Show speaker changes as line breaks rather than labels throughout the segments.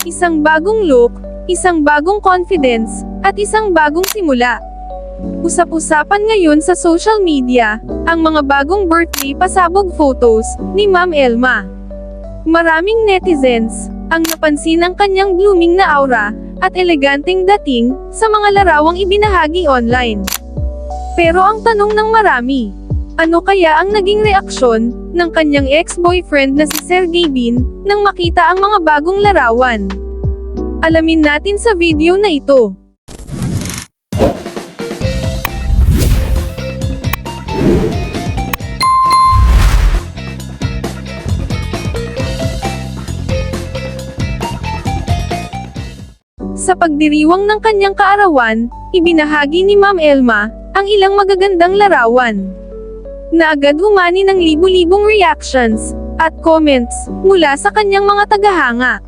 Isang bagong look, isang bagong confidence, at isang bagong simula. Usap-usapan ngayon sa social media, ang mga bagong birthday pasabog photos ni Ma'am Elma. Maraming netizens ang napansin ang kanyang blooming na aura at eleganteng dating sa mga larawang ibinahagi online. Pero ang tanong ng marami, ano kaya ang naging reaksyon ng kanyang ex-boyfriend na si Sergey Bin nang makita ang mga bagong larawan? Alamin natin sa video na ito. Sa pagdiriwang ng kanyang kaarawan, ibinahagi ni Ma'am Elma ang ilang magagandang larawan na agad humani ng libu-libong reactions at comments mula sa kanyang mga tagahanga.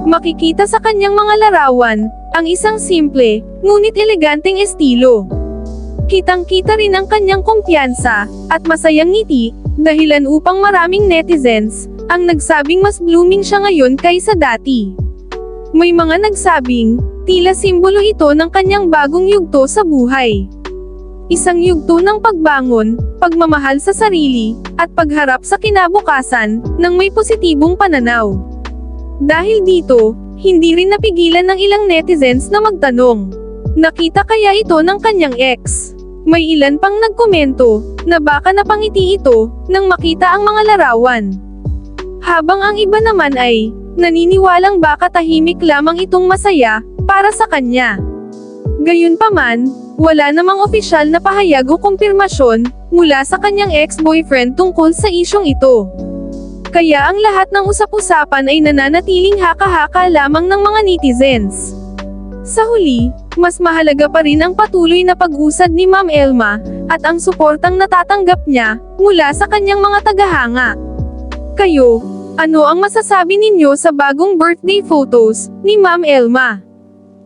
Makikita sa kanyang mga larawan ang isang simple, ngunit eleganteng estilo. Kitang-kita rin ang kanyang kumpiyansa at masayang ngiti, dahilan upang maraming netizens ang nagsabing mas blooming siya ngayon kaysa dati. May mga nagsabing, tila simbolo ito ng kanyang bagong yugto sa buhay. Isang yugto ng pagbangon, pagmamahal sa sarili, at pagharap sa kinabukasan, ng may positibong pananaw. Dahil dito, hindi rin napigilan ng ilang netizens na magtanong, nakita kaya ito ng kanyang ex? May ilan pang nagkomento, na baka napangiti ito, nang makita ang mga larawan. Habang ang iba naman ay, naniniwalang baka tahimik lamang itong masaya, para sa kanya. Gayunpaman, wala namang opisyal na pahayag o kumpirmasyon, mula sa kanyang ex-boyfriend tungkol sa isyong ito. Kaya ang lahat ng usap-usapan ay nananatiling haka-haka lamang ng mga netizens. Sa huli, mas mahalaga pa rin ang patuloy na pag-usad ni Ma'am Elma, at ang suportang natatanggap niya, mula sa kanyang mga tagahanga. Kayo, ano ang masasabi ninyo sa bagong birthday photos ni Ma'am Elma?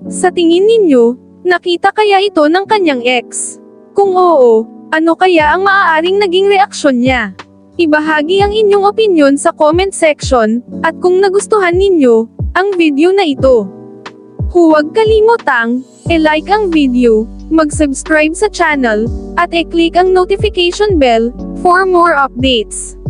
Sa tingin ninyo, nakita kaya ito ng kanyang ex? Kung oo, ano kaya ang maaaring naging reaksyon niya? Ibahagi ang inyong opinyon sa comment section, at kung nagustuhan ninyo ang video na ito, huwag kalimutang i-like ang video, mag-subscribe sa channel, at i-click ang notification bell for more updates.